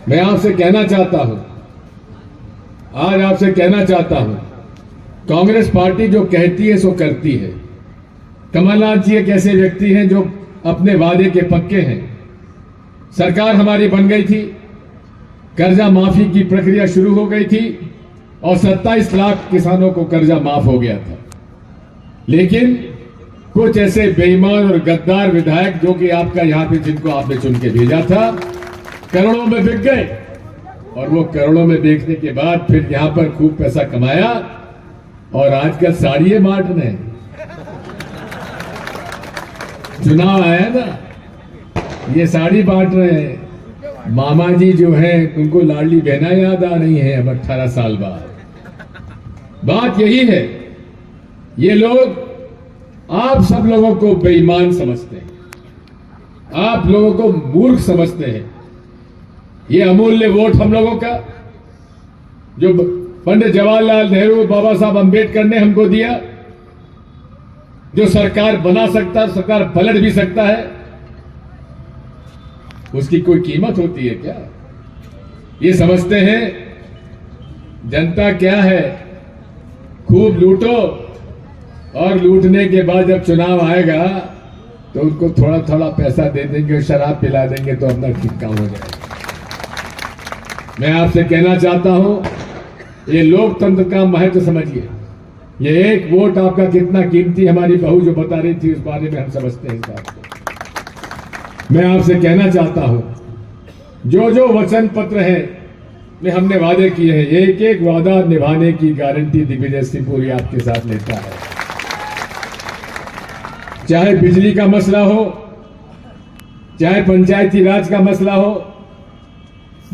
मैं आपसे कहना चाहता हूं, आज आपसे कहना चाहता हूं, कांग्रेस पार्टी जो कहती है सो करती है। कमलनाथ जी एक ऐसे व्यक्ति हैं जो अपने वादे के पक्के हैं। सरकार हमारी बन गई थी, कर्जा माफी की प्रक्रिया शुरू हो गई थी और 27 लाख किसानों को कर्जा माफ हो गया था। लेकिन कुछ ऐसे बेईमान और गद्दार विधायक जो कि आपका यहां पे जिनको आपने चुन के भेजा था, करोड़ों में बिक गए और वो करोड़ों में बेचने के बाद फिर यहां पर खूब पैसा कमाया और आजकल साड़ियां बांट रहे हैं। चुनाव आया ना, ये साड़ी बांट रहे हैं। मामा जी जो है उनको लाडली बहना याद आ रही है अब 18 साल बाद। बात यही है, ये लोग आप सब लोगों को बेईमान समझते हैं, आप लोगों को मूर्ख समझते हैं। ये अमूल्य वोट हम लोगों का जो पंडित जवाहरलाल नेहरू, बाबा साहब अंबेडकर ने हमको दिया, जो सरकार बना सकता है, सरकार पलट भी सकता है, उसकी कोई कीमत होती है क्या? ये समझते हैं जनता क्या है, खूब लूटो और लूटने के बाद जब चुनाव आएगा तो उनको थोड़ा थोड़ा पैसा दे देंगे और शराब पिला देंगे तो अपना ठीक काम हो जाएगा। मैं आपसे कहना चाहता हूं, ये लोकतंत्र का महत्व समझिए। ये एक वोट आपका कितना कीमती, हमारी बहू जो बता रही थी उस बारे में हम समझते हैं इस बात को। मैं आपसे कहना चाहता हूं, जो जो वचन पत्र है में हमने वादे किए हैं, एक एक वादा निभाने की गारंटी दिग्विजय सिंह पुरी आपके साथ लेता है। चाहे बिजली का मसला हो, चाहे पंचायती राज का मसला हो,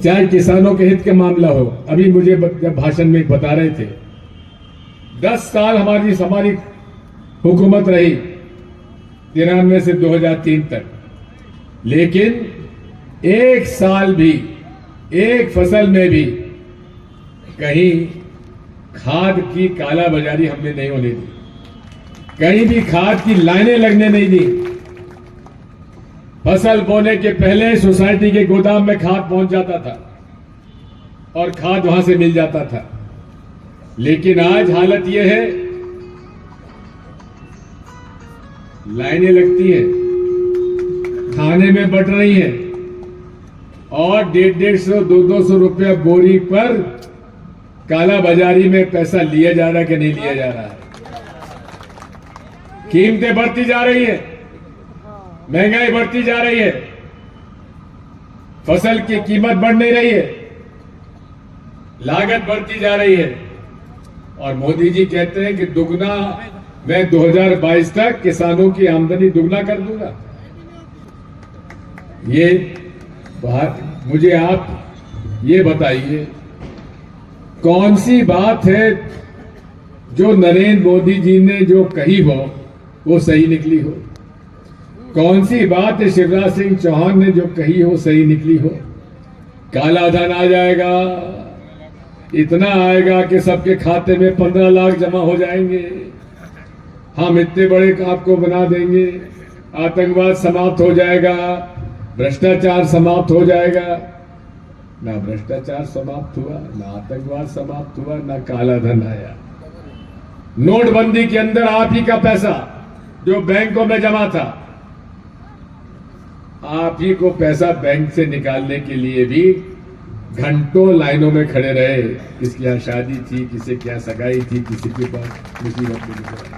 चाहे किसानों के हित का मामला हो। अभी मुझे जब भाषण में बता रहे थे 10 साल हमारी हुकूमत रही 93 से 2003 तक, लेकिन एक साल भी, एक फसल में भी कहीं खाद की कालाबाजारी हमने नहीं होने दी, कहीं भी खाद की लाइनें लगने नहीं दी। फसल बोने के पहले सोसाइटी के गोदाम में खाद पहुंच जाता था और खाद वहां से मिल जाता था। लेकिन आज हालत यह है, लाइनें लगती हैं, थाने में बट रही हैं और 150-150, 200 रुपया बोरी पर काला बाजारी में पैसा लिया जा रहा है कि नहीं लिया जा रहा है। कीमतें बढ़ती जा रही है, महंगाई बढ़ती जा रही है, फसल की कीमत बढ़ नहीं रही है, लागत बढ़ती जा रही है और मोदी जी कहते हैं कि दुगना, मैं 2022 तक किसानों की आमदनी दुगना कर दूंगा। ये बात मुझे आप ये बताइए, कौन सी बात है जो नरेंद्र मोदी जी ने जो कही हो वो सही निकली हो? कौन सी बात है शिवराज सिंह चौहान ने जो कही हो सही निकली हो? काला धन आ जाएगा, इतना आएगा कि सबके खाते में 15 लाख जमा हो जाएंगे, हम इतने बड़े आपको बना देंगे, आतंकवाद समाप्त हो जाएगा, भ्रष्टाचार समाप्त हो जाएगा। ना भ्रष्टाचार समाप्त हुआ, ना आतंकवाद समाप्त हुआ, ना काला धन आया। नोटबंदी के अंदर आप ही का पैसा जो बैंकों में जमा था, आप ही को पैसा बैंक से निकालने के लिए भी घंटों लाइनों में खड़े रहे। किसकी यहाँ शादी थी, किसी क्या सगाई थी, किसी के पास मुसीबत नहीं।